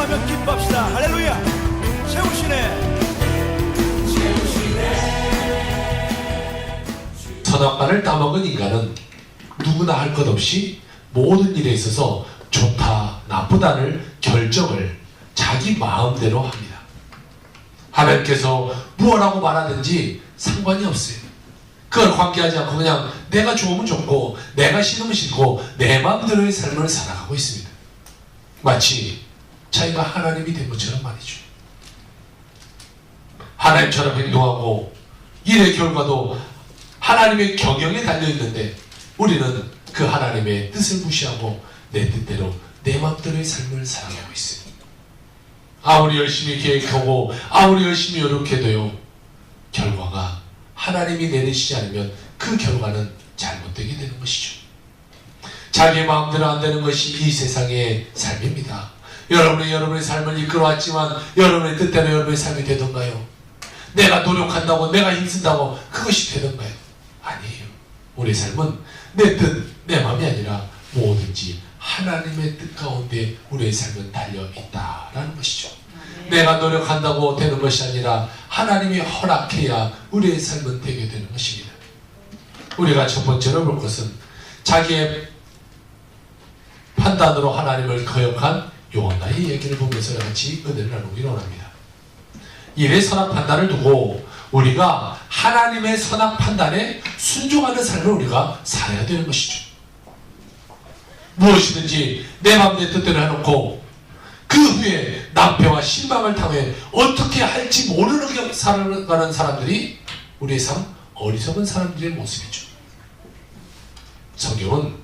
찬양하며 기뻐합시다. 할렐루야. 채우시네. 선악과를 따먹은 인간은 누구나 할 것 없이 모든 일에 있어서 좋다, 나쁘다를 결정을 자기 마음대로 합니다. 하나님께서 무엇라고 말하든지 상관이 없어요. 그걸 관계하지 않고 그냥 내가 좋으면 좋고 내가 싫으면 싫고 내 마음대로의 삶을 살아가고 있습니다. 마치 자기가 하나님이 된 것처럼 말이죠. 하나님처럼 행동하고 일의 결과도 하나님의 경영에 달려있는데 우리는 그 하나님의 뜻을 무시하고 내 뜻대로 내 마음대로의 삶을 살아가고 있어요. 아무리 열심히 계획하고 아무리 열심히 노력해도요, 결과가 하나님이 내리시지 않으면 그 결과는 잘못되게 되는 것이죠. 자기 마음대로 안 되는 것이 이 세상의 삶입니다. 여러분의 삶을 이끌어왔지만 여러분의 뜻대로 여러분의 삶이 되던가요? 내가 노력한다고 내가 힘쓴다고 그것이 되던가요? 아니에요. 우리 삶은 내 뜻, 내 마음이 아니라 뭐든지 하나님의 뜻 가운데 우리의 삶은 달려있다라는 것이죠. 내가 노력한다고 되는 것이 아니라 하나님이 허락해야 우리의 삶은 되게 되는 것입니다. 우리가 첫 번째로 볼 것은 자기의 판단으로 하나님을 거역한 요나의 얘기를 보면서 같이 은혜를 나누기를 원합니다. 일의 선악 판단을 두고 우리가 하나님의 선악 판단에 순종하는 삶을 우리가 살아야 되는 것이죠. 무엇이든지 내 마음 내 뜻대로 해놓고 그 후에 낭패와 실망을 당해 어떻게 할지 모르는 살아가는 사람들이 우리의 삶 어리석은 사람들의 모습이죠. 성경은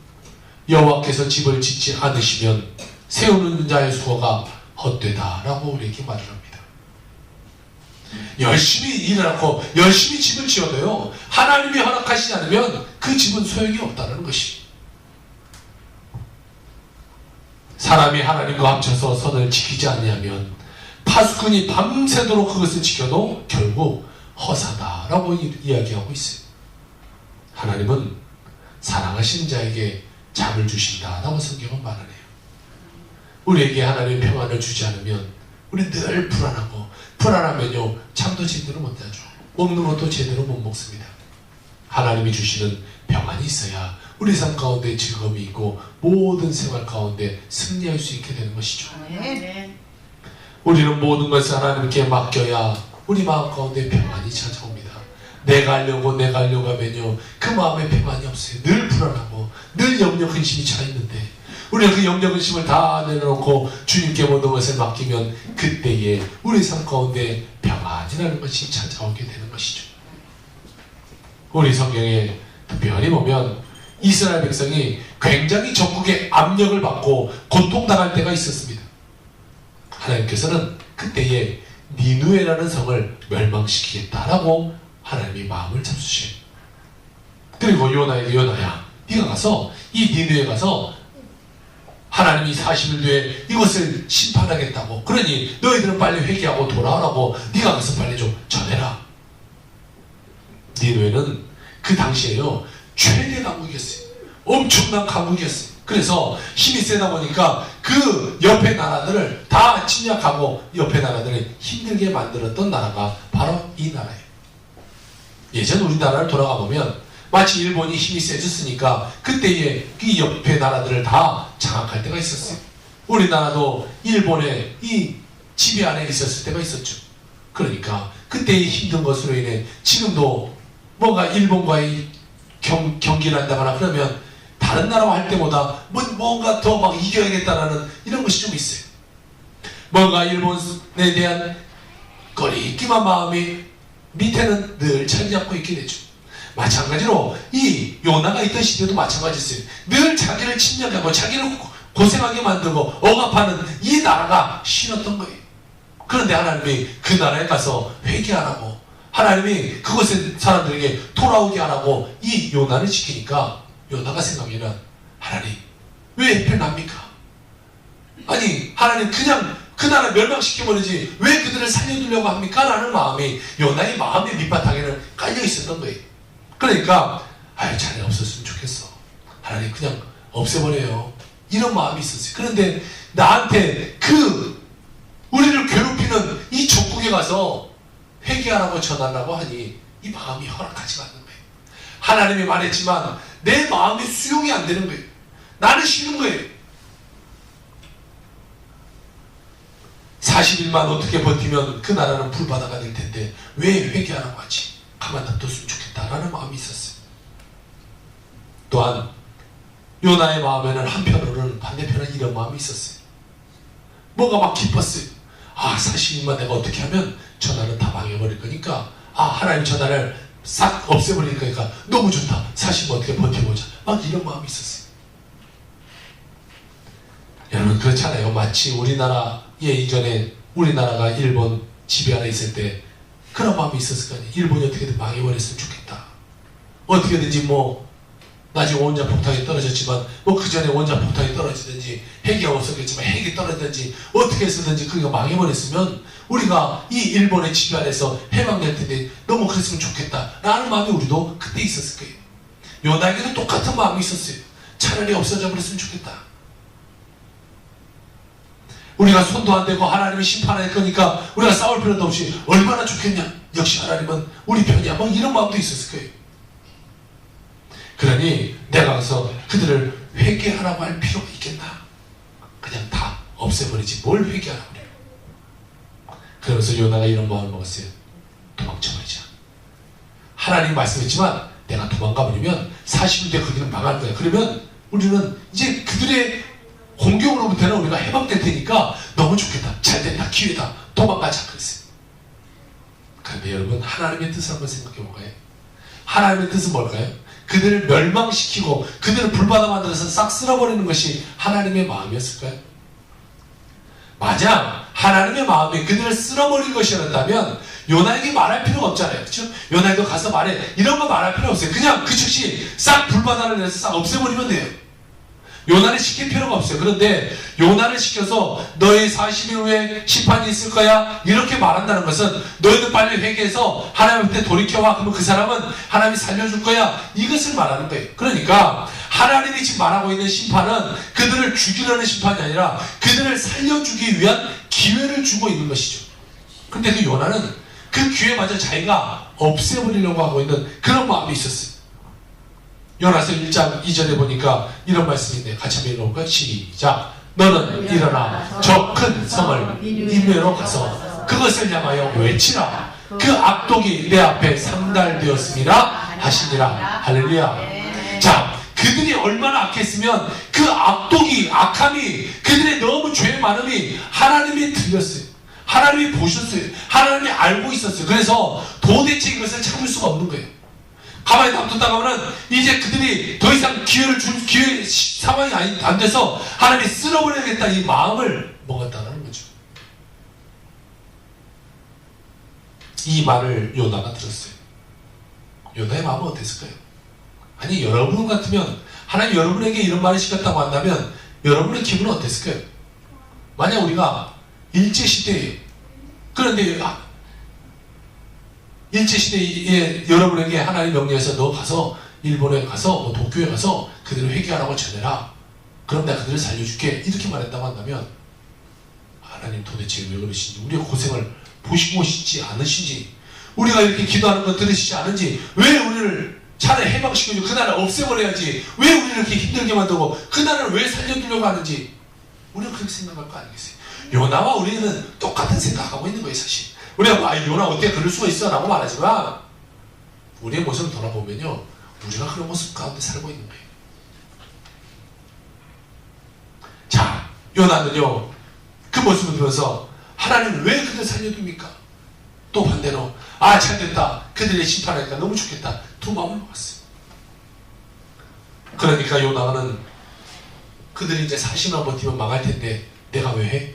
여호와께서 집을 짓지 않으시면 세우는 자의 수고가 헛되다라고 우리에게 말을 합니다. 열심히 일을 하고 열심히 집을 지어도요, 하나님이 허락하시지 않으면 그 집은 소용이 없다는 것입니다. 사람이 하나님과 합쳐서 선을 지키지 않냐면 파수꾼이 밤새도록 그것을 지켜도 결국 허사다라고 이야기하고 있어요. 하나님은 사랑하신 자에게 잠을 주신다라고 성경은 말하네요. 우리에게 하나님의 평안을 주지 않으면 우리 늘 불안하고, 불안하면요 잠도 제대로 못 자죠. 먹는 것도 제대로 못 먹습니다. 하나님이 주시는 평안이 있어야 우리 삶 가운데 즐거움이 있고 모든 생활 가운데 승리할 수 있게 되는 것이죠. 네. 우리는 모든 것을 하나님께 맡겨야 우리 마음 가운데 평안이 찾아옵니다. 내가 하려고 하면요 그 마음에 평안이 없어요. 늘 불안하고 늘 염려 근심이 차 있는데 우리가 그 염려 근심을 다 내려놓고 주님께 모든 것을 맡기면 그때에 우리 삶 가운데 평안이라는 것이 찾아오게 되는 것이죠. 우리 성경에 특별히 보면 이스라엘 백성이 굉장히 적국의 압력을 받고 고통당할 때가 있었습니다. 하나님께서는 그때에 니누에라는 성을 멸망시키겠다라고 하나님이 마음을 잡수셔요. 그리고 요나에게 요나야 네가 가서 이 니누에 가서 하나님이 40일 뒤에 이것을 심판하겠다고, 그러니 너희들은 빨리 회개하고 돌아오라고 네가 가서 빨리 좀 전해라. 니누에는 그 당시에요 최대 강국이었어요. 엄청난 강국이었어요. 그래서 힘이 세다 보니까 그 옆에 나라들을 다 침략하고 옆에 나라들을 힘들게 만들었던 나라가 바로 이 나라예요. 예전 우리나라를 돌아가 보면 마치 일본이 힘이 세졌으니까 그때에 이 옆에 나라들을 다 장악할 때가 있었어요. 우리나라도 일본의 이 지배 안에 있었을 때가 있었죠. 그러니까 그때의 힘든 것으로 인해 지금도 뭔가 일본과의 경기를 한다거나 그러면 다른 나라와 할 때보다 뭔가 더 막 이겨야겠다라는 이런 것이 좀 있어요. 뭔가 일본에 대한 거리낌한 마음이 밑에는 늘 자리 잡고 있게 되죠. 마찬가지로 이 요나가 있던 시대도 마찬가지였어요. 늘 자기를 침략하고 자기를 고생하게 만들고 억압하는 이 나라가 싫었던 거예요. 그런데 하나님이 그 나라에 가서 회개하라고, 하나님이 그곳에 사람들에게 돌아오게 하라고 이 요나를 시키니까 요나가 생각하면 하나님 왜 하필 납니까? 아니 하나님 그냥 그 나라 멸망시켜버리지 왜 그들을 살려두려고 합니까? 라는 마음이 요나의 마음의 밑바탕에는 깔려 있었던 거예요. 그러니까 자네 없었으면 좋겠어, 하나님 그냥 없애버려요, 이런 마음이 있었어요. 그런데 나한테 그 고국에 가서 회개하라고 전하려고 하니 이 마음이 허락하지가 않는 거예요. 하나님이 말했지만 내 마음이 수용이 안 되는 거예요. 나는 싫은 거예요. 40일만 어떻게 버티면 그 나라는 불바다가 될 텐데 왜 회개하라고 하지? 가만 놔뒀으면 좋겠다라는 마음이 있었어요. 또한 요나의 마음에는 한편으로는 반대편은 이런 마음이 있었어요. 뭐가 막 기뻤어요. 40일만 내가 어떻게 하면 저 나라는 다 망해버릴 거니까 하나님 저 나라를 싹 없애버릴 거니까 너무 좋다. 40일 어떻게 버텨보자. 막 이런 마음이 있었어요. 여러분 그렇잖아요. 마치 우리나라에 이전에 우리나라가 일본 지배 아래 있을 때 그런 마음이 있었을 거 아니에요. 일본이 어떻게든 망해버렸으면 좋겠다. 어떻게든지 나중에 원자폭탄이 떨어졌지만 그 전에 원자폭탄이 떨어지든지 핵이 없었겠지만 핵이 떨어지든지 어떻게 해서든지 그게 망해버렸으면 우리가 이 일본의 지배 아래에서 해방될 텐데 너무 그랬으면 좋겠다 라는 마음이 우리도 그때 있었을 거예요. 요나에게도 똑같은 마음이 있었어요. 차라리 없어져 버렸으면 좋겠다. 우리가 손도 안 대고 하나님이 심판할 거니까 우리가 싸울 필요도 없이 얼마나 좋겠냐. 역시 하나님은 우리 편이야. 이런 마음도 있었을 거예요. 그러니 내가 가서 그들을 회개하라고 할 필요가 있겠나? 그냥 다 없애버리지 뭘 회개하라고 그래요. 그러면서 요나가 이런 마음을 먹었어요. 도망쳐버리자. 하나님 말씀했지만 내가 도망가버리면 40일 뒤에 거기는 망할 거야. 그러면 우리는 이제 그들의 공격으로부터는 우리가 해방될 테니까 너무 좋겠다. 잘됐다. 기회다. 도망가자. 그랬어요. 그런데 여러분 하나님의 뜻을 한번 생각해 볼까요? 하나님의 뜻은 뭘까요? 그들을 멸망시키고 그들을 불바다 만들어서 싹 쓸어버리는 것이 하나님의 마음이었을까요? 만약 하나님의 마음이 그들을 쓸어버린 것이었다면 요나에게 말할 필요가 없잖아요. 그렇죠? 요나에도 가서 말해. 이런 거 말할 필요 없어요. 그냥 그 즉시 싹 불바다를 내서 싹 없애버리면 돼요. 요나를 시킬 필요가 없어요. 그런데 요나를 시켜서 너희 40일 후에 심판이 있을 거야 이렇게 말한다는 것은 너희들 빨리 회개해서 하나님한테 돌이켜와. 그러면 그 사람은 하나님이 살려줄 거야 이것을 말하는 거예요. 그러니까 하나님이 지금 말하고 있는 심판은 그들을 죽이려는 심판이 아니라 그들을 살려주기 위한 기회를 주고 있는 것이죠. 근데 그 요나는 그 기회마저 자기가 없애버리려고 하고 있는 그런 마음이 있었어요. 요나서 1장 2절에 보니까 이런 말씀이 있네요. 같이 한번 읽어볼까요? 시작. 너는 일어나 저 큰 성을 니느웨로 가서 그것을 향하여 외치라. 그 악독이 내 앞에 상달되었음이라 하시니라. 할렐루야. 자, 그들이 얼마나 악했으면 그 악독이 악함이 그들의 너무 죄의 많음이 하나님이 들렸어요. 하나님이 보셨어요. 하나님이 알고 있었어요. 그래서 도대체 이것을 참을 수가 없는 거예요. 가만히 놔뒀다가 하면 이제 그들이 더 이상 기회 상황이 안 돼서 하나님이 쓸어버려야겠다 이 마음을 먹었다는 거죠. 이 말을 요나가 들었어요. 요나의 마음은 어땠을까요? 아니 여러분 같으면 하나님 여러분에게 이런 말을 시켰다고 한다면 여러분의 기분은 어땠을까요? 만약 우리가 일제시대에 그런데 일제시대에 여러분에게 하나님 명령해서 너 가서 일본에 가서 도쿄에 가서 그들을 회개하라고 전해라. 그럼 내가 그들을 살려줄게. 이렇게 말했다고 한다면 하나님 도대체 왜 그러시는지 우리의 고생을 보시고 싶지 않으신지 우리가 이렇게 기도하는 거 들으시지 않은지 왜 우리를 차라리 해방시켜주고 그 나라를 없애버려야지 왜 우리를 이렇게 힘들게 만들고 그 나라를 왜 살려두려고 하는지 우리는 그렇게 생각할 거 아니겠어요? 요나와 우리는 똑같은 생각하고 있는 거예요. 사실 우리가 요나 어떻게 그럴 수가 있어 라고 말하지만 우리의 모습을 돌아보면요 우리가 그런 모습 가운데 살고 있는 거예요. 자, 요나는요 그 모습을 보면서 하나님 왜 그들 살려둡니까? 또 반대로 잘됐다 그들의 심판하니까 너무 좋겠다 두 마음을 먹었어요. 그러니까 요나는 그들이 이제 40만 버티면 망할 텐데 내가 왜 해?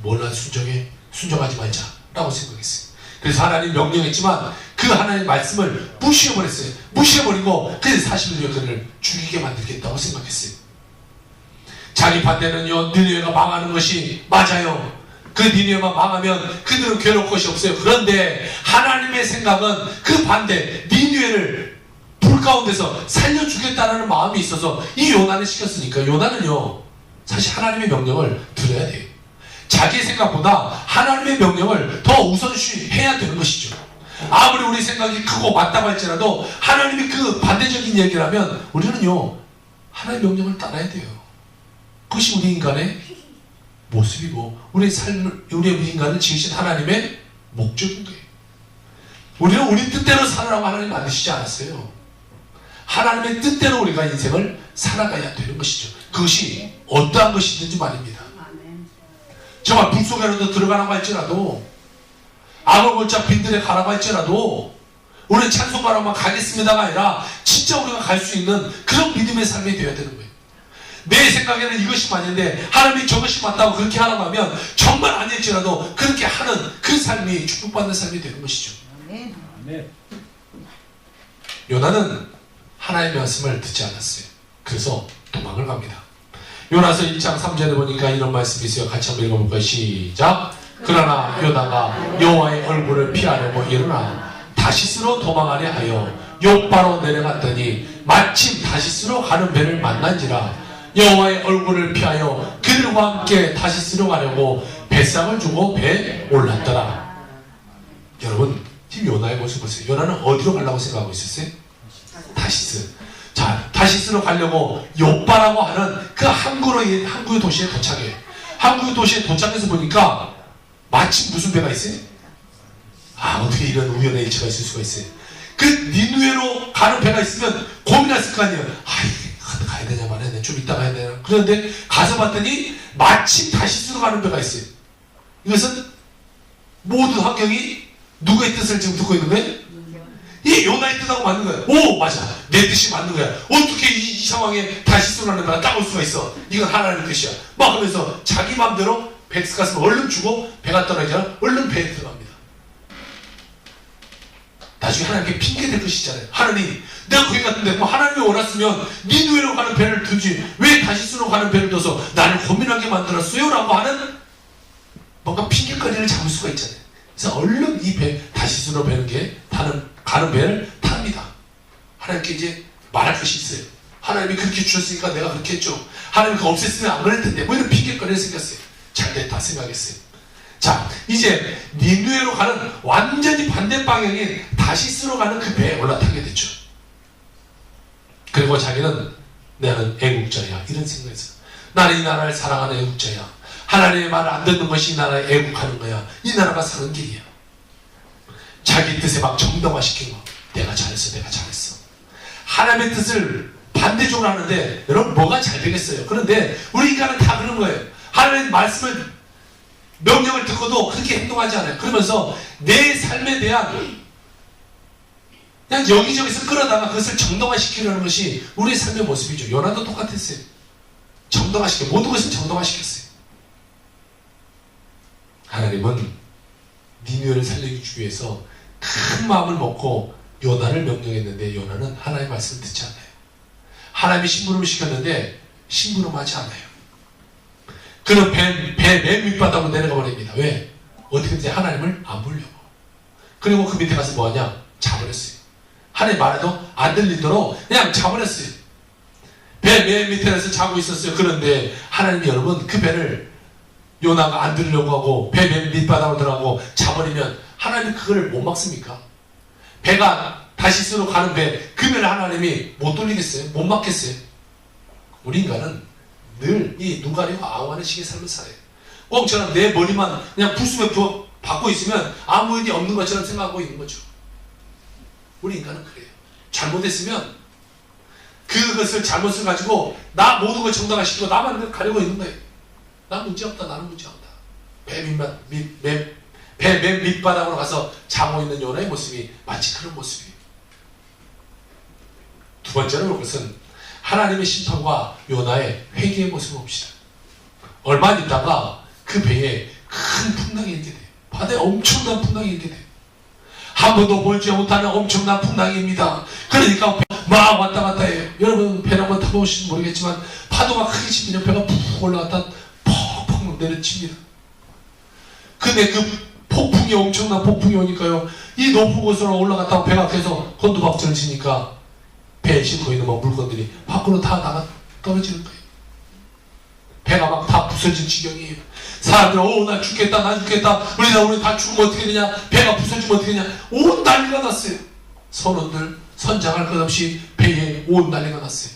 몰라 순종하지 말자 라고 생각했어요. 그래서 하나님 명령했지만 그 하나님의 말씀을 무시해버렸어요. 무시해버리고 그래서 40일 뒤에 그를 죽이게 만들겠다고 생각했어요. 자기 반대는요 니느웨가 망하는 것이 맞아요. 그 니느웨만 망하면 그들은 괴로울 것이 없어요. 그런데 하나님의 생각은 그 반대 니느웨를 불 가운데서 살려주겠다는 마음이 있어서 이 요나를 시켰으니까 요나는요 사실 하나님의 명령을 들어야 돼요. 자기 생각보다 하나님의 명령을 더 우선시해야 되는 것이죠. 아무리 우리 생각이 크고 맞다고 할지라도 하나님이 그 반대적인 얘기를 하면 우리는요 하나님의 명령을 따라야 돼요. 그것이 우리 인간의 모습이고 우리 인간을 지으신 하나님의 목적인 거예요. 우리는 우리 뜻대로 살아라고 하나님 만드시지 않았어요. 하나님의 뜻대로 우리가 인생을 살아가야 되는 것이죠. 그것이 어떠한 것이든지 말입니다. 정말 불 속에라도 들어가라고 할지라도 악을 골짜 빈들에 가라고 할지라도 우리는 찬송가로만 가겠습니다가 아니라 진짜 우리가 갈 수 있는 그런 믿음의 삶이 되어야 되는 거예요. 내 생각에는 이것이 맞는데 하나님이 저것이 맞다고 그렇게 하라고 하면 정말 아닐지라도 그렇게 하는 그 삶이 축복받는 삶이 되는 것이죠. 요나는 하나님의 말씀을 듣지 않았어요. 그래서 도망을 갑니다. 요나서 1장 3절에 보니까 이런 말씀이 있어요. 같이 한번 읽어볼까요? 시작. 그러나 요나가 여호와의 얼굴을 피하려고 일어나 다시스로 도망하려 하여 욥바로 내려갔더니 마침 다시스로 가는 배를 만난지라 여호와의 얼굴을 피하여 그들과 함께 다시스로 가려고 뱃상을 주고 배에 올랐더라. 여러분 지금 요나의 모습 보세요. 요나는 어디로 가려고 생각하고 있었어요? 다시스. 자, 다시스로 가려고 욥바라고 하는 그 항구의 도시에 도착해요. 항구의 도시에 도착해서 보니까 마침 무슨 배가 있어요? 아, 어떻게 이런 우연의 일치가 있을 수가 있어요? 그 니누에로 가는 배가 있으면 고민했을 거 아니에요. 가야 되냐 말아야 되냐 좀 이따 가야 되냐. 그런데 가서 봤더니 마침 다시스로 가는 배가 있어요. 이것은 모든 환경이 누구의 뜻을 지금 듣고 있는 거예요? 이 요나의 뜻하고 맞는 거예요. 오 맞아 내 뜻이 맞는 거야. 어떻게 이 상황에 다시스로 가는 배가 딱 올 수가 있어. 이건 하나님의 뜻이야. 막 하면서 자기 마음대로 배 갔으면 얼른 주고 배가 떨어지잖아. 얼른 배에 들어갑니다. 나중에 하나님께 핑계 댈 것이잖아요. 하나님 내가 거기 갔는데 뭐 하나님이 원했으면 니누에로 가는 배를 두지 왜 다시스로 가는 배를 둬서 나를 고민하게 만들었어요? 라고 하는 뭔가 핑계거리를 잡을 수가 있잖아요. 그래서 얼른 이 배 다시스로 가는 배를 탑니다. 하나님께 이제 말할 것이 있어요. 하나님이 그렇게 주셨으니까 내가 그렇게 했죠. 하나님이 그거 없앴으면 안 그럴 텐데 뭐 이런 핑계거리가 생겼어요. 잘됐다 생각했어요. 자 이제 니누에로 가는 완전히 반대 방향인 다시스로 가는 그 배에 올라타게 됐죠. 그리고 자기는 나는 애국자야 이런 생각했어요. 나는 이 나라를 사랑하는 애국자야. 하나님의 말을 안 듣는 것이 이 나라에 애국하는 거야. 이 나라가 사는 길이야. 자기 뜻에 막 정당화시킨 거. 내가 잘했어. 하나님의 뜻을 반대쪽으로 하는데 여러분 뭐가 잘 되겠어요. 그런데 우리 인간은 다 그런 거예요. 하나님의 말씀을 명령을 듣고도 그렇게 행동하지 않아요. 그러면서 내 삶에 대한 그냥 여기저기서 끌어다가 그것을 정당화시키려는 것이 우리의 삶의 모습이죠. 요나도 똑같았어요. 정당화시켜 모든 것을 정당화시켰어요. 하나님은 니느웨를 살리기 위해서 큰 마음을 먹고 요나를 명령했는데 요나는 하나님의 말씀을 듣지 않아요. 하나님이 심부름을 시켰는데 심부름하지 않아요. 그는 배 맨 밑바닥으로 내려가 버립니다. 왜? 어떻게든지 하나님을 안 보려고. 그리고 그 밑에 가서 뭐하냐? 자버렸어요. 하나님 말해도 안 들리도록 그냥 자버렸어요. 배 맨 밑에서 자고 있었어요. 그런데 하나님이 여러분 그 배를 요나가 안 들으려고 하고 배 맨 밑바닥으로 들어가고 자버리면 하나님이 그걸 못 막습니까? 배가 다시스로 가는 그 배를 하나님이 못 돌리겠어요? 못 막겠어요? 우리 인간은 늘 이 눈 가리고 아우하는 식의 삶을 살아요. 꽁처럼 내 머리만 그냥 불수에 받고 있으면 아무 일이 없는 것처럼 생각하고 있는 거죠. 우리 인간은 그래요. 잘못했으면 그것을 잘못을 가지고 나 모든 걸 정당화시키고 나만 가려고 있는 거예요. 난 문제없다. 나는 문제없다. 배 맨 밑바닥으로 가서 자고 있는 요나의 모습이 마치 그런 모습이에요. 두 번째로 볼 것은 하나님의 심판과 요나의 회개의 모습을 봅시다. 얼마 있다가 그 배에 큰 풍랑이 일게 돼요. 바다에 엄청난 풍랑이 일게 돼요. 한 번도 보지 못하는 엄청난 풍랑입니다. 그러니까 막 왔다 갔다 해요. 여러분 배를 한번 타보실지 모르겠지만 파도가 크게 치면 배가 푹 올라갔다 퍽퍽 내려칩니다. 근데 그 폭풍이 엄청난 폭풍이 오니까요. 이 높은 곳으로 올라갔다가 배가 계속 곤두박질을 치니까 배에 싣고 있는 물건들이 밖으로 다 나가 떨어지는 거예요. 배가 막 다 부서진 지경이에요. 사람들이 나 죽겠다 나 죽겠다 우리 다 죽으면 어떻게 되냐 배가 부서지면 어떻게 되냐 온 난리가 났어요. 선원들 선장할 것 없이 배에 온 난리가 났어요.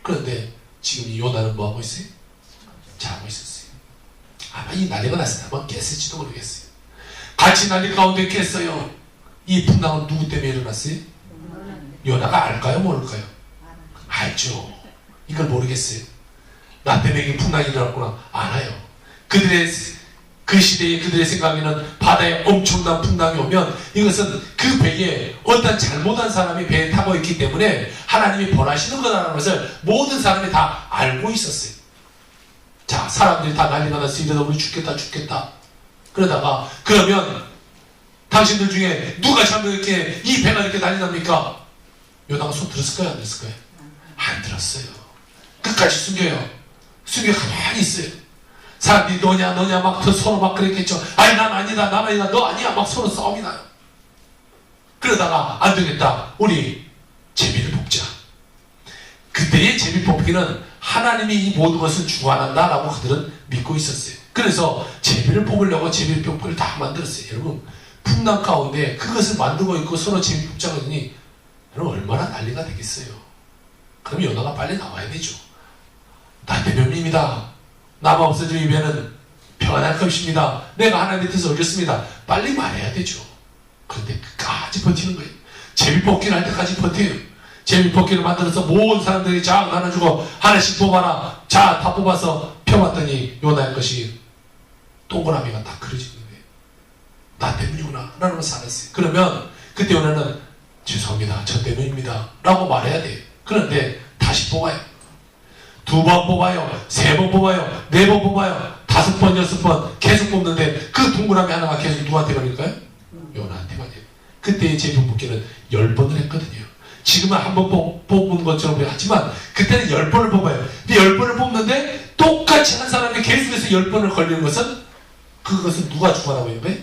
그런데 지금 이 요나는 뭐하고 있어요? 자고 있었어요. 아마 이 난리가 났을 때 한번 깼을지도 모르겠어요. 같이 난리 가운데 깼어요. 이 풍랑은 누구 때문에 일어났어요? 요나가 알까요 모를까요? 알죠. 이걸 모르겠어요. 나 때문에 이 풍랑이 일어났구나. 알아요. 그 시대에 그들의 생각에는 바다에 엄청난 풍랑이 오면 이것은 그 배에 어떤 잘못한 사람이 배에 타고 있기 때문에 하나님이 벌하시는 거라는 것을 모든 사람이 다 알고 있었어요. 자, 사람들이 다 난리가 났어. 이러다 우리 죽겠다. 그러다가 그러면 당신들 중에 누가 잘못 이렇게 이 배가 이렇게 난리 납니까? 요나가 손 들었을까요? 안 들었을까요? 안 들었어요. 끝까지 숨겨요. 숨겨 가만히 있어요. 사람들이 너냐 막 서로 막 그랬겠죠. 아니 난 아니다 너 아니야 막 서로 싸움이 나요. 그러다가 안 되겠다. 우리 제비를 뽑자. 그때의 제비 뽑기는 하나님이 이 모든 것을 주관한다 라고 그들은 믿고 있었어요. 그래서 제비를 뽑으려고 제비 뽑기를 다 만들었어요. 여러분 풍랑 가운데 그것을 만들고 있고 서로 제비 뽑자고 하니 여러분 얼마나 난리가 되겠어요. 그럼 요나가 빨리 나와야 되죠. 나 대변입니다. 나만 없어지면 이 배는 평안할 것입니다. 내가 하나님의 뜻을 어겼습니다. 빨리 말해야 되죠. 그런데 끝까지 버티는 거예요. 제비뽑기를 할 때까지 버텨요. 제비뽑기를 만들어서 모든 사람들이 쫙 나눠주고 하나씩 뽑아라. 자, 다 뽑아서 펴봤더니 요나의 것이 동그라미가 다 그려지는 거예요. 나 때문이구나 라는 것을 알았어요. 그러면 그때 요나는 죄송합니다. 저 때문입니다 라고 말해야 돼요. 그런데 다시 뽑아요. 2번 뽑아요. 3번 뽑아요. 4번 뽑아요. 5번, 6번 계속 뽑는데 그 동그라미 하나가 계속 누구한테 걸릴까요? 요나한테 걸려요. 그때의 제비뽑기는 10번을 했거든요. 지금은 한 번 뽑은 것처럼 하지만 그때는 10번을 뽑아요. 근데 10번을 뽑는데 똑같이 한 사람이 계속해서 10번을 걸리는 것은 그것은 누가 주관하고 있는 거예요?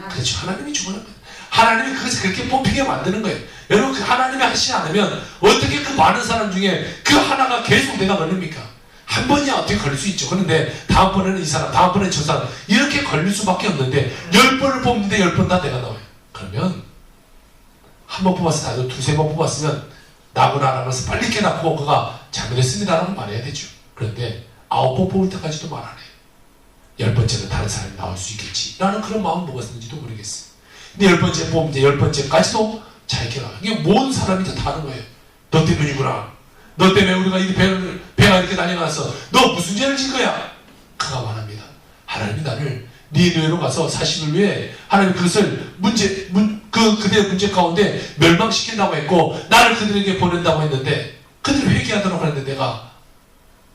그렇죠. 하나님이 주관하는 거예요. 하나님이 그것을 그렇게 뽑히게 만드는 거예요. 여러분 그 하나님이 하시지 않으면 어떻게 그 많은 사람 중에 그 하나가 계속 내가 걸립니까? 한 번이야 어떻게 걸릴 수 있죠. 그런데 다음번에는 이 사람, 다음번에는 저 사람 이렇게 걸릴 수밖에 없는데 10번을 뽑는데 10번 다 내가 나와요. 그러면 한 번 뽑았을 때 나도 2-3번 뽑았으면 나구나 라면서 빨리 깨닫고 그가 잘못했습니다 라고 말해야 되죠. 그런데 9번 뽑을 때까지도 말 안 해요. 10번째는 다른 사람이 나올 수 있겠지 라는 그런 마음 먹었는지도 모르겠어요. 근데 10번째 뽑는데 10번째까지도 잘 깨달아. 이게 모든 사람이 다 하는 거예요. 너 때문이구나. 너 때문에 우리가 이 배가 이렇게 난리났어. 너 무슨 죄를 진 거야? 그가 말합니다. 하나님이 나를 니느웨로 가서 40일 후에 하나님 그것을 그들의 문제 가운데 멸망시킨다고 했고 나를 그들에게 보낸다고 했는데 그들이 회개하도록 하는데 내가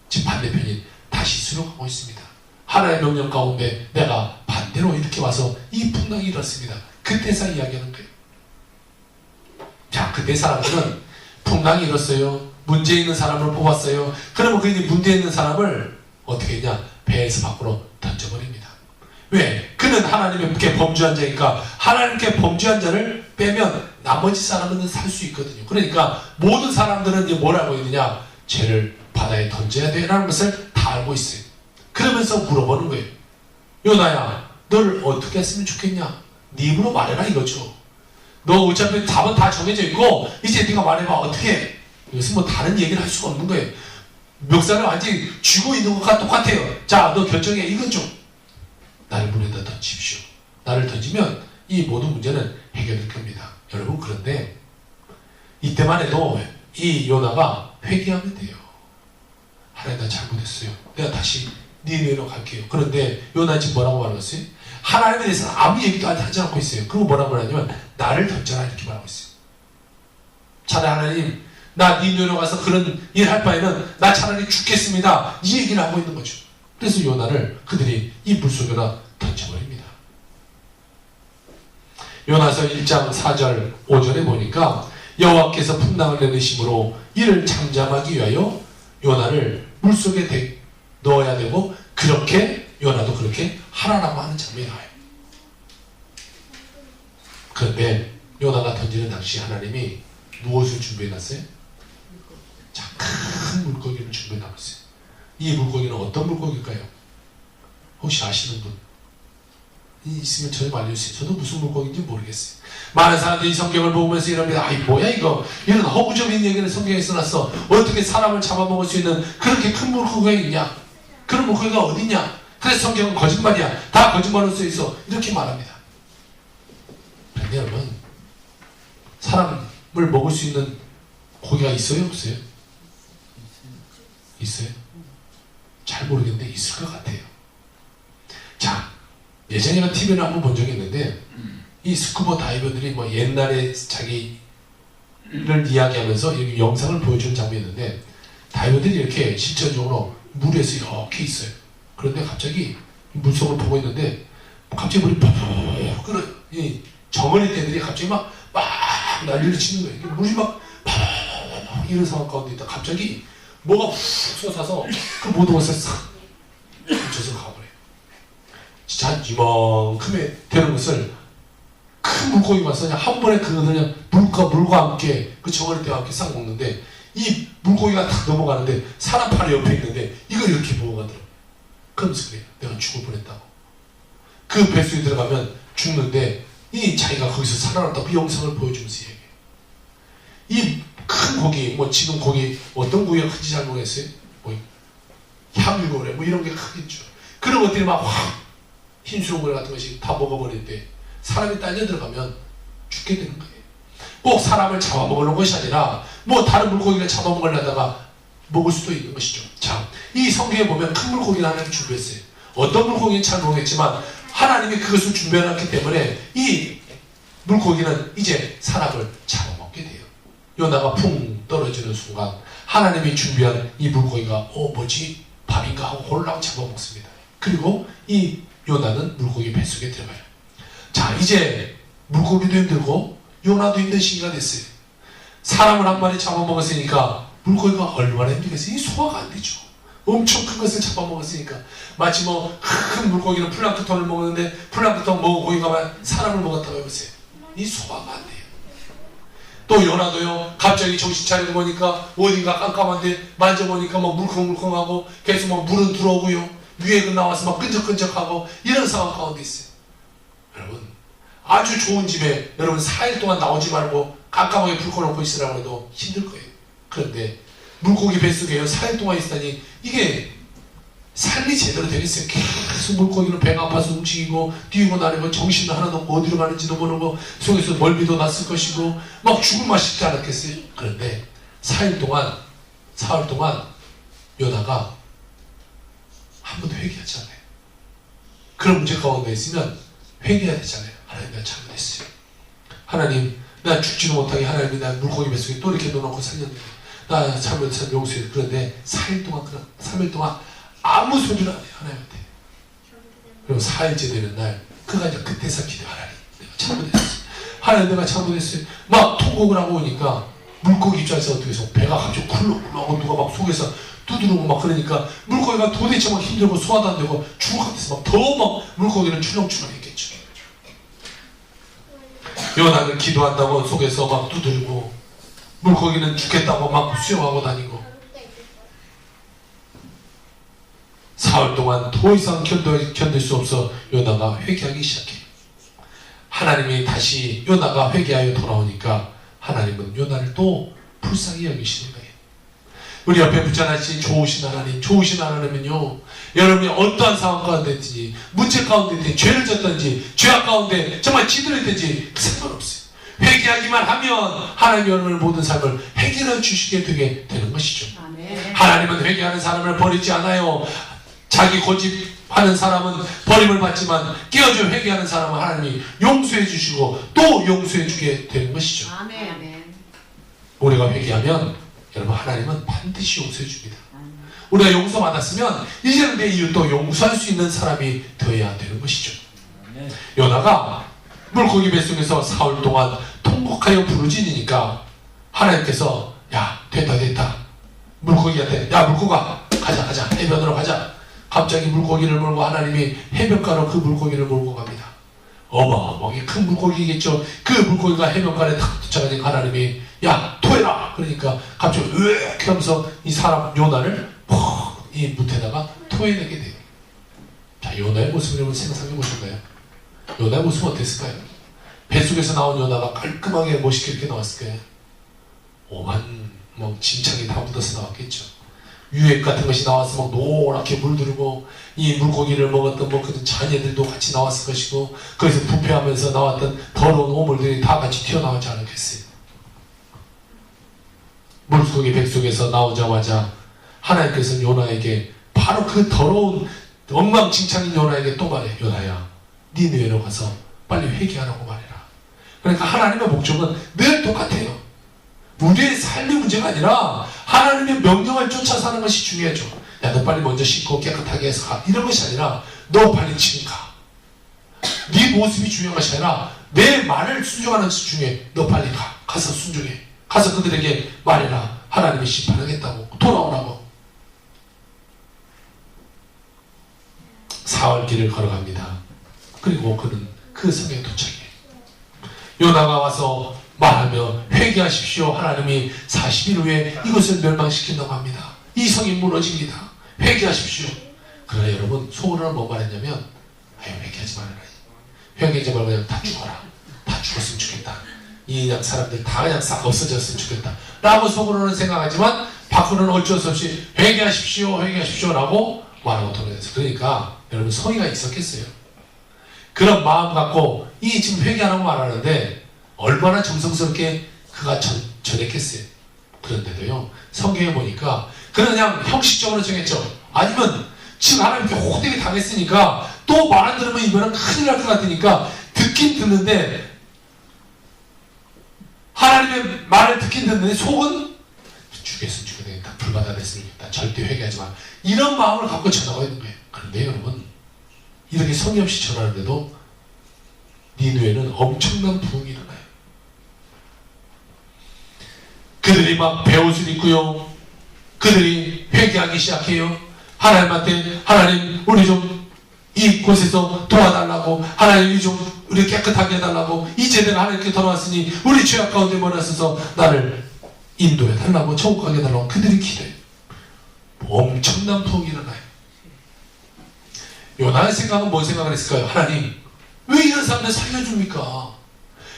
지금 반대편인 다시스로 가고 있습니다. 하나님의 명령 가운데 내가 반대로 이렇게 와서 이 풍랑이 일었습니다. 그때서 이야기하는 거예요. 자, 그때 사람들은 풍랑이 일었어요. 문제 있는 사람을 뽑았어요. 그러면 그 문제 있는 사람을 어떻게 했냐? 배에서 밖으로 던져버립니다. 왜? 그는 하나님께 범죄한 자니까 하나님께 범죄한 자를 빼면 나머지 사람은 살 수 있거든요. 그러니까 모든 사람들은 이제 뭘 알고 있느냐? 죄를 바다에 던져야 돼라는 것을 다 알고 있어요. 그러면서 물어보는 거예요. 요나야, 너를 어떻게 했으면 좋겠냐? 네 입으로 말해라 이거죠. 너 어차피 답은 다 정해져 있고 이제 네가 말해봐 어떻게 해? 이것은 뭐 다른 얘기를 할 수가 없는 거예요. 멱살을 완전히 쥐고 있는 것과 똑같아요. 자, 너 결정해 이거죠. 나를 물에다 던집시오. 나를 던지면 이 모든 문제는 해결될 겁니다. 여러분 그런데 이때만 해도 이 요나가 회개하면 돼요. 하나님 나 잘못했어요. 내가 다시 니느웨로 갈게요. 그런데 요나 지금 뭐라고 말했어요? 하나님에 대해서는 아무 얘기도 하지 않고 있어요. 그리고 뭐라고 하냐면 나를 던져라 이렇게 말하고 있어요. 차라리 하나님 나 니느웨로 가서 그런 일 할 바에는 나 차라리 죽겠습니다. 이 얘기를 하고 있는 거죠. 그래서 요나를 그들이 이 물속에다 던져버립니다. 요나서 1장 4절 5절에 보니까 여호와께서 풍랑을 내리심으로 이를 잠잠하기 위하여 요나를 물속에 넣어야 되고 그렇게 요나도 그렇게 하라라고 하는 장면이 나와요. 그런데 요나가 던지는 당시 하나님이 무엇을 준비해놨어요? 자, 큰 물고기를 준비해놨어요. 이 물고기는 어떤 물고기일까요? 혹시 아시는 분 있으면 저희 알려주세요. 저도 무슨 물고기인지 모르겠어요. 많은 사람들이 이 성경을 보면서 이럽니다. 아이 뭐야 이거, 이런 허구적인 얘기를 성경에 써놨어. 어떻게 사람을 잡아먹을 수 있는 그렇게 큰 물고기가 있냐, 그런 물고기가 어딨냐, 그래서 성경은 거짓말이야, 다 거짓말로 써있어, 이렇게 말합니다. 그런데 여러분, 사람을 먹을 수 있는 고기가 있어요 없어요? 있어요? 잘 모르겠는데 있을 것 같아요. 자, 예전에 TV를 한번 본 적이 있는데 이 스쿠버 다이버들이 뭐 옛날에 자기를 이야기하면서 여기 영상을 보여주는 장면이었는데, 다이버들이 이렇게 실전적으로 물에서 이렇게 있어요. 그런데 갑자기 물속을 보고 있는데 갑자기 물이 팍팍 끓어요. 이 정어리 떼들이 갑자기 막 난리를 치는 거예요. 물이 막 팍 이런 상황 가운데 있다 갑자기 뭐가 훅 솟아서 그 모든 것을 싹 묻혀서 가버려요. 진짜 이만큼의 되는 것을 큰 물고기가 그냥 한 번에 그냥 물과 함께 그 정어리 떼와 함께 싹 먹는데, 이 물고기가 탁 넘어가는데 사람 팔이 옆에 있는데 이걸 이렇게 보고 가더라고요. 그러면서 그래요. 내가 죽을 뻔했다고. 그 뱃속에 들어가면 죽는데 이 자기가 거기서 살아났다고 그 영상을 보여주면서 얘기해요. 이 큰 고기, 뭐 지금 고기 어떤 고기가 큰지 잘 모르겠어요. 뭐 향유고래 뭐 이런 게 크겠죠. 그런 것들이 막 확 흰수렁고래 같은 것이 다 먹어버릴 때 사람이 딸려 들어가면 죽게 되는 거예요. 꼭 사람을 잡아먹으려는 것이 아니라 뭐 다른 물고기를 잡아먹으려다가 먹을 수도 있는 것이죠. 자, 이 성경에 보면 큰 물고기를 하나님 준비했어요. 어떤 물고기는 잘 모르겠지만 하나님이 그것을 준비해놨기 때문에 이 물고기는 이제 사람을 잡아먹게 돼요. 요나가 풍 떨어지는 순간 하나님이 준비한 이 물고기가 뭐지? 밥인가 하고 홀랑 잡아먹습니다. 그리고 이 요나는 물고기 뱃속에 들어가요. 자, 이제 물고기도 힘들고 요나도 힘든 시기가 됐어요. 사람을 한 마리 잡아먹었으니까 물고기가 얼마나 힘들겠어요? 이 소화가 안 되죠. 엄청 큰 것을 잡아먹었으니까. 마치 뭐 큰 물고기는 플랑크톤을 먹는데 플랑크톤 먹은 고기가 사람을 먹었다고 해보세요. 이 소화가 안 돼요. 또 요나도요, 갑자기 정신 차리고 보니까 어딘가 깜깜한데 만져보니까 막 물컹물컹하고 계속 막 물은 들어오고요, 위에 나와서 막 끈적끈적하고 이런 상황 가운데 있어요. 여러분, 아주 좋은 집에 여러분 4일 동안 나오지 말고 깜깜하게 불 꺼놓고 있으라고 해도 힘들 거예요. 그런데 물고기 뱃속에요 4일 동안 있다니 이게 삶이 제대로 되겠어요? 계속 물고기는 배가 아파서 움직이고 뛰고 나르고 정신도 하나도 없고 어디로 가는지도 모르고 속에서 멀미도 났을 것이고 막 죽을 맛있지 않았겠어요? 그런데 4일 동안 사흘 동안 요나가 한 번도 회개하지 않아요. 그런 문제 가운데 있으면 회개해야 되잖아요. 하나님, 내가 잘못했어요. 하나님, 나 죽지도 못하게 하나님이 나 물고기 뱃속에 또 이렇게 넣어놓고 살렸는데 나 잘못해서 용서해요. 그런데 4일 동안, 3일 동안 아무 소리를 안 해요, 하나님한테. 그리고 4일째 되는 날 그가 이제 그때서 기도, 하나님, 내가 잘못했어요. 하나님, 내가 잘못했어요. 막 통곡을 하고 오니까 물고기 입장에서 어떻게 해서 배가 갑자기 굴렁굴렁하고 누가 막 속에서 두드리고 막 그러니까 물고기가 도대체 막 힘들고 소화도 안 되고 죽을 것 같아서 막 더 막 물고기는 출렁출렁 했겠죠. 요나는 기도한다고 속에서 막 두드리고 물고기는 죽겠다고 막 수영하고 다니고 4일 동안 더 이상 견딜 수 없어 요나가 회개하기 시작해요. 하나님이 다시 요나가 회개하여 돌아오니까 하나님은 요나를 또 불쌍히 여기시는 거예요. 우리 옆에 붙여놨지 좋으신 하나님, 좋으신 하나님은요, 여러분이 어떠한 상황 가운데 있든지 문제 가운데 있든지 죄를 졌든지 죄악 가운데 정말 찌들었든지 상관없어요. 회개하기만 하면 하나님이 여러분의 모든 삶을 해결해 주시게 되게 되는 것이죠. 아멘. 하나님은 회개하는 사람을 버리지 않아요. 자기 고집하는 사람은 버림을 받지만 깨어져 회개하는 사람은 하나님이 용서해 주시고 또 용서해 주게 되는 것이죠. 아멘. 우리가 회개하면 여러분 하나님은 반드시 용서해 줍니다. 우리가 용서받았으면 이제는 내 이웃도 용서할 수 있는 사람이 되어야 되는 것이죠. 요나가 물고기 뱃속에서 4일 동안 통곡하여 부르짖으니까 하나님께서 야 됐다 물고기한테 야 물고가 가자 해변으로 가자. 갑자기 물고기를 몰고 하나님이 해변가로 그 물고기를 몰고 갑니다. 어마어마하게 큰 물고기겠죠. 그 물고기가 해변가에 탁 도착하니까 하나님이 야 토해라. 그러니까 갑자기 으악 하면서 이 사람 요나를 이 묻에다가 토해내게 돼요. 자, 요나의 모습을 여러분 생각해 보셨나요? 요나의 모습은 어땠을까요? 뱃속에서 나온 요나가 깔끔하게 멋있게 이렇게 나왔을 거예요. 오만 짐창이 다 묻어서 나왔겠죠. 유액 같은 것이 나와서 막 노랗게 물들고 이 물고기를 먹었던 그런 자녀들도 같이 나왔을 것이고, 거기서 부패하면서 나왔던 더러운 오물들이 다 같이 튀어나오지 않았겠어요. 물고기 뱃속에서 나오자마자 하나님께서는 요나에게 바로 그 더러운 엉망진창인 요나에게 또 말해. 요나야, 니느웨로 가서 빨리 회개하라고 말해라. 그러니까 하나님의 목적은 늘 똑같아요. 우리의 삶의 문제가 아니라 하나님의 명령을 쫓아 사는 것이 중요하죠. 야, 너 빨리 먼저 씻고 깨끗하게 해서 가. 이런 것이 아니라 너 빨리 지금 가. 네 모습이 중요한 것이 아니라 내 말을 순종하는 것이 중요해. 너 빨리 가. 가서 순종해. 가서 그들에게 말해라. 하나님이 심판하겠다고. 돌아오라고. 사흘 길을 걸어갑니다. 그리고 그는 그 성에 도착해. 요나가 와서 말하며 회개하십시오. 하나님이 40일 후에 이것을 멸망시킨다고 합니다. 이 성이 무너집니다. 회개하십시오. 그러나 여러분, 속으로는 뭐 말했냐면, 회개하지 말아라. 회개하지 말고 그냥 다 죽어라. 다 죽었으면 좋겠다. 이 사람들 다 그냥 싹 없어졌으면 좋겠다 라고 속으로는 생각하지만 밖으로는 어쩔 수 없이 회개하십시오, 회개하십시오 라고 말하고 돌아다녔어요. 그러니까 여러분, 성의가 있었겠어요? 그런 마음 갖고 이 지금 회개하라고 말하는데 얼마나 정성스럽게 그가 전했겠어요. 그런데도요, 성경에 보니까 그냥 형식적으로 정했죠. 아니면 지금 하나님께 호되게 당했으니까 또 말 안 들으면 이번엔 큰일 날 것 같으니까 듣긴 듣는데, 하나님의 말을 듣긴 듣는데 속은 죽였으면 좋겠다, 불받아냈으면 좋겠다, 절대 회개하지 마, 이런 마음을 갖고 전하고 있는 거예요. 그런데 여러분, 이렇게 성의 없이 전하는데도 니느웨는 엄청난 부흥이 일어나요. 그들이 막 베옷을 입고요, 그들이 회개하기 시작해요. 하나님한테, 하나님 우리 좀 이곳에서 도와달라고, 하나님 좀 우리 깨끗하게 해달라고, 이제 내가 하나님께 돌아왔으니 우리 죄악 가운데 몰아서서 나를 인도해달라고, 천국 가게 해달라고 그들이 기도해요. 엄청난 부흥이 일어나요. 요나의 생각은 뭔 생각을 했을까요? 하나님, 왜 이런 사람들 살려줍니까?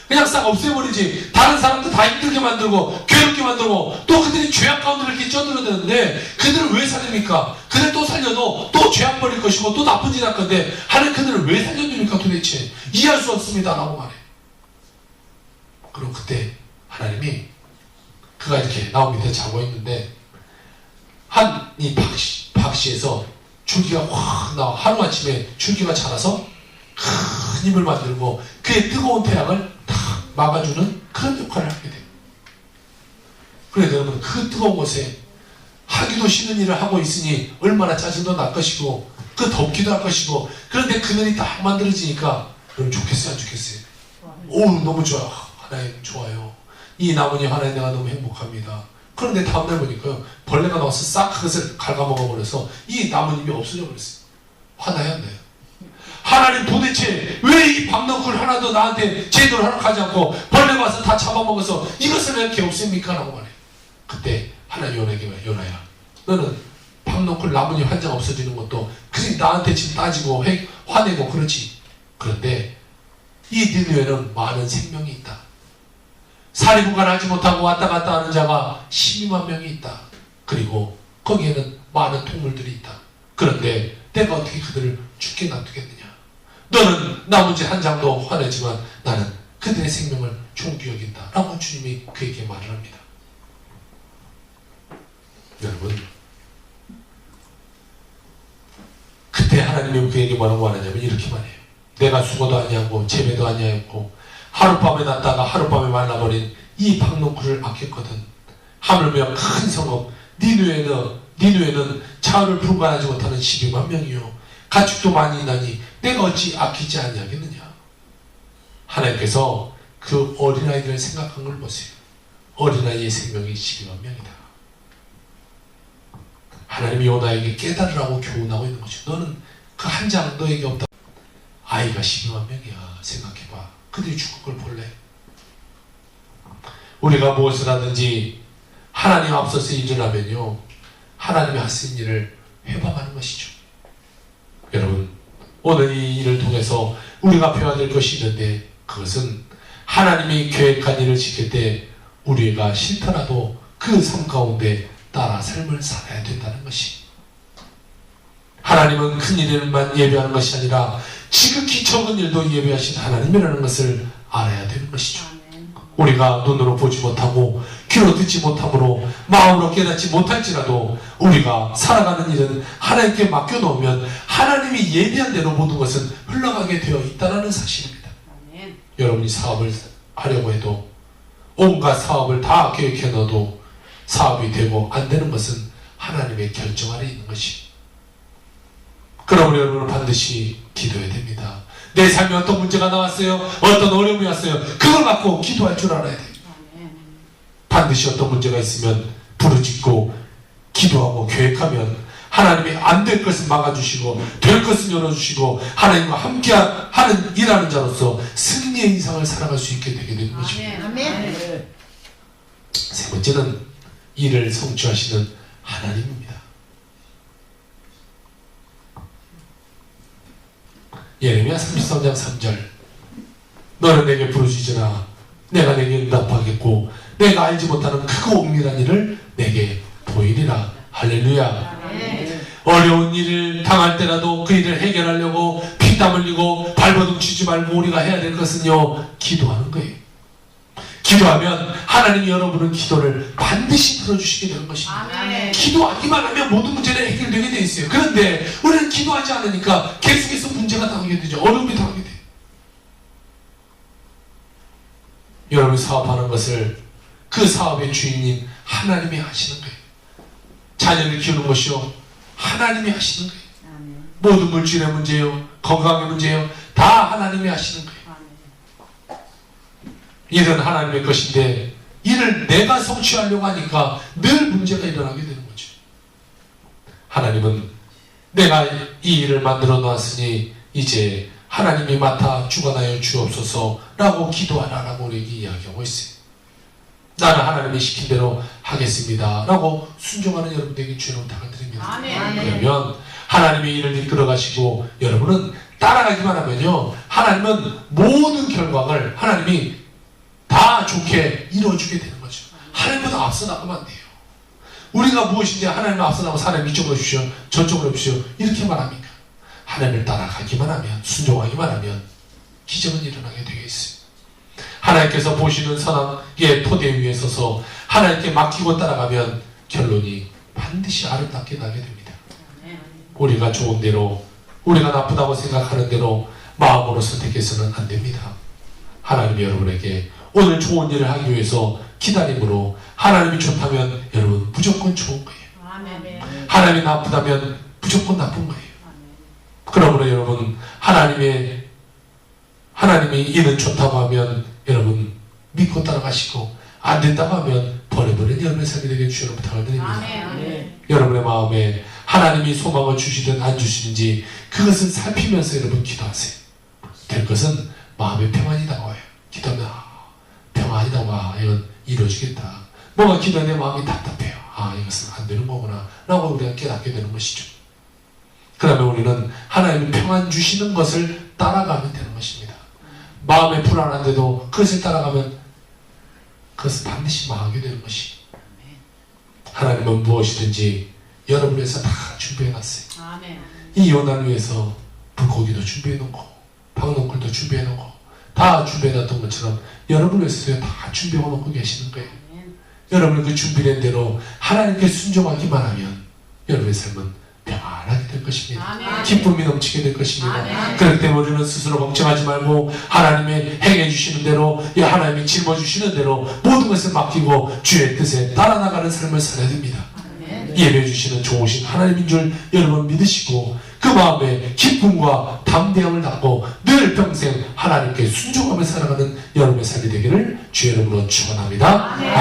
그냥 싹 없애버리지. 다른 사람들 다 힘들게 만들고 괴롭게 만들고 또 그들이 죄악 가운데 이렇게 쪄들어드는데 그들을 왜 살립니까? 그들 또 살려도 또 죄악 벌일 것이고 또 나쁜 짓 할 건데 하나님 그들을 왜 살려줍니까 도대체? 이해할 수 없습니다 라고 말해. 그럼 그때 하나님이, 그가 이렇게 나무 밑에 자고 있는데 한 이 박씨에서 줄기가 확 나와. 하루아침에 줄기가 자라서 큰 힘을 만들고 그의 뜨거운 태양을 다 막아주는 그런 역할을 하게 돼요. 그래서 여러분, 그 뜨거운 곳에 하기도 싫은 일을 하고 있으니 얼마나 짜증도 날 것이고 그 덥기도 할 것이고, 그런데 그늘이 딱 만들어지니까 여러분 좋겠어요 안 좋겠어요? 오, 너무 좋아. 하나님 좋아요. 이 나무니 하나님 내가 너무 행복합니다. 그런데 다음날 보니까 벌레가 나와서 싹 그것을 갉아먹어버려서 이 나무님이 없어져 버렸어요. 화나요 안 나요? 하나님 도대체 왜 이 박너쿨 하나도 나한테 제대로 허락하지 않고 벌레가 와서 다 잡아먹어서 이것을 왜 이렇게 없앱니까? 라고 말해요. 그때 하나님 요나에게 말해요. 요나야, 너는 박너쿨 나무님 한 장 없어지는 것도 그냥 나한테 지금 따지고 화내고 그렇지. 그런데 이 니느웨는 많은 생명이 있다. 사리분간하지 못하고 왔다 갔다 하는 자가 12만 명이 있다. 그리고 거기에는 많은 동물들이 있다. 그런데 내가 어떻게 그들을 죽게 놔두겠느냐? 너는 나머지 한 장도 화내지만 나는 그들의 생명을 존귀 여긴다 라고 주님이 그에게 말을 합니다. 여러분, 그때 하나님이 그에게 뭐라고 하느냐면 이렇게 말해요. 내가 수고도 아니하고 재배도 아니하였고 하룻밤에 났다가 하룻밤에 말라버린 이 박노쿨을 아꼈거든. 하물며 큰 성읍 니느웨는 차를 분간하지 못하는 12만 명이요 가축도 많이 있나니 내가 어찌 아끼지 아니하겠느냐. 하나님께서 그 어린아이들을 생각한 걸 보세요. 어린아이의 생명이 12만 명이다. 하나님이 요나에게 깨달으라고 교훈하고 있는 거죠. 너는 그 한 장 너에게 없다. 아이가 12만 명이야. 생각해봐. 그들이 죽을 걸 볼래? 우리가 무엇을 하든지 하나님 앞서서 일을 하면요, 하나님이 하신 일을 회방하는 것이죠. 여러분, 오늘 이 일을 통해서 우리가 배워야 될 것이 있는데, 그것은 하나님이 계획한 일을 지킬 때 우리가 싫더라도 그 삶 가운데 따라 삶을 살아야 된다는 것이, 하나님은 큰 일만 예배하는 것이 아니라 지극히 적은 일도 예배하신 하나님이라는 것을 알아야 되는 것이죠. 우리가 눈으로 보지 못하고 귀로 듣지 못함으로 마음으로 깨닫지 못할지라도 우리가 살아가는 일은 하나님께 맡겨놓으면 하나님이 예비한 대로 모든 것은 흘러가게 되어 있다는 사실입니다. 여러분이 사업을 하려고 해도 온갖 사업을 다 계획해 넣어도 사업이 되고 안 되는 것은 하나님의 결정 아래 있는 것이. 그러므로 여러분은 반드시 기도해야 됩니다. 내 삶에 어떤 문제가 나왔어요, 어떤 어려움이 왔어요, 그걸 갖고 기도할 줄 알아야 돼요. 반드시 어떤 문제가 있으면 부르짖고 기도하고 계획하면 하나님이 안 될 것을 막아주시고 될 것을 열어주시고 하나님과 함께 하는 일하는 자로서 승리의 인생을 살아갈 수 있게 되게 되는 것입니다. 세 번째는 일을 성취하시는 하나님입니다. 예레미야 33장 3절, 너는 내게 부르짖으라 내가 내게 응답하겠고 내가 알지 못하는 크고 은밀한 일을 내게 보이리라. 할렐루야. 어려운 일을 당할 때라도 그 일을 해결하려고 피땀 흘리고 발버둥 치지 말고 우리가 해야 될 것은요, 기도하는 거예요. 기도하면 하나님이 여러분의 기도를 반드시 들어주시게 되는 것입니다. 아멘. 기도하기만 하면 모든 문제는 해결되게 돼 있어요. 그런데 우리는 기도하지 않으니까 계속해서 문제가 당하게 되죠. 어려움이 당하게 돼요. 여러분이 사업하는 것을 그 사업의 주인인 하나님이 하시는 거예요. 자녀를 키우는 것이요, 하나님이 하시는 거예요. 모든 물질의 문제요, 건강의 문제요, 다 하나님이 하시는 거예요. 일은 하나님의 것인데 일을 내가 성취하려고 하니까 늘 문제가 일어나게 되는 거죠. 하나님은 내가 이 일을 만들어 놨으니 이제 하나님이 맡아 주관하여 주옵소서라고 기도하라라고 우리에게 이야기하고 있어요. 나는 하나님이 시킨 대로 하겠습니다 라고 순종하는 여러분들에게 주의 부탁을 드립니다. 그러면 하나님의 일을 이끌어 가시고 여러분은 따라가기만 하면요, 하나님은 모든 결과를 하나님이 다 좋게 이루어주게 되는 거죠. 하나님보다 앞서 나가면 안 돼요. 우리가 무엇인지 하나님을 앞서 나가서 하나님 이쪽으로 오십시오, 저쪽으로 오십시오 이렇게 말합니까? 하나님을 따라가기만 하면, 순종하기만 하면 기적은 일어나게 되어 있어요. 하나님께서 보시는 선악의 토대 위에 서서 하나님께 맡기고 따라가면 결론이 반드시 아름답게 나게 됩니다. 우리가 좋은 대로, 우리가 나쁘다고 생각하는 대로 마음으로 선택해서는 안 됩니다. 하나님이 여러분에게 오늘 좋은 일을 하기 위해서 기다림으로, 하나님이 좋다면 여러분 무조건 좋은 거예요. 하나님이 나쁘다면 무조건 나쁜 거예요. 그러므로 여러분 하나님이 이는 좋다고 하면 여러분 믿고 따라가시고, 안 된다고 하면 버려버리는 여러분의 삶이 되게 주시는 부탁을 드립니다. 여러분의 마음에 하나님이 소망을 주시든 안 주시든지 그것을 살피면서 여러분 기도하세요. 될 것은 마음의 평안이 다가와요. 기도하면 평안이 다가와, 이건 이루어지겠다. 뭔가 기도하는 내 마음이 답답해요. 이것은 안 되는 거구나 라고 우리가 깨닫게 되는 것이죠. 그러면 우리는 하나님이 평안 주시는 것을 따라가면 되는 것입니다. 마음에 불안한데도 그것을 따라가면 그것은 반드시 망하게 되는 것이. 하나님은 무엇이든지 여러분을 위해서 다 준비해놨어요. 이 요난을 위해서 불고기도 준비해놓고 박농굴도 준비해놓고 다 준비해놨던 것처럼 여러분을 위해서 다 준비해놓고 계시는 거예요. 여러분이 그 준비된 대로 하나님께 순종하기만 하면 여러분의 삶은 평안하게 될 것입니다. 기쁨이 넘치게 될 것입니다. 그렇기 때문에 우리는 스스로 걱정하지 말고 하나님의 행해 주시는 대로, 하나님이 짊어주시는 대로 모든 것을 맡기고 주의 뜻에 따라 나가는 삶을 살아야 됩니다. 예배해 주시는 좋으신 하나님인 줄 여러분 믿으시고 그 마음에 기쁨과 담대함을 갖고 늘 평생 하나님께 순종하며 살아가는 여러분의 삶이 되기를 주의 이름으로 축원합니다. 아멘.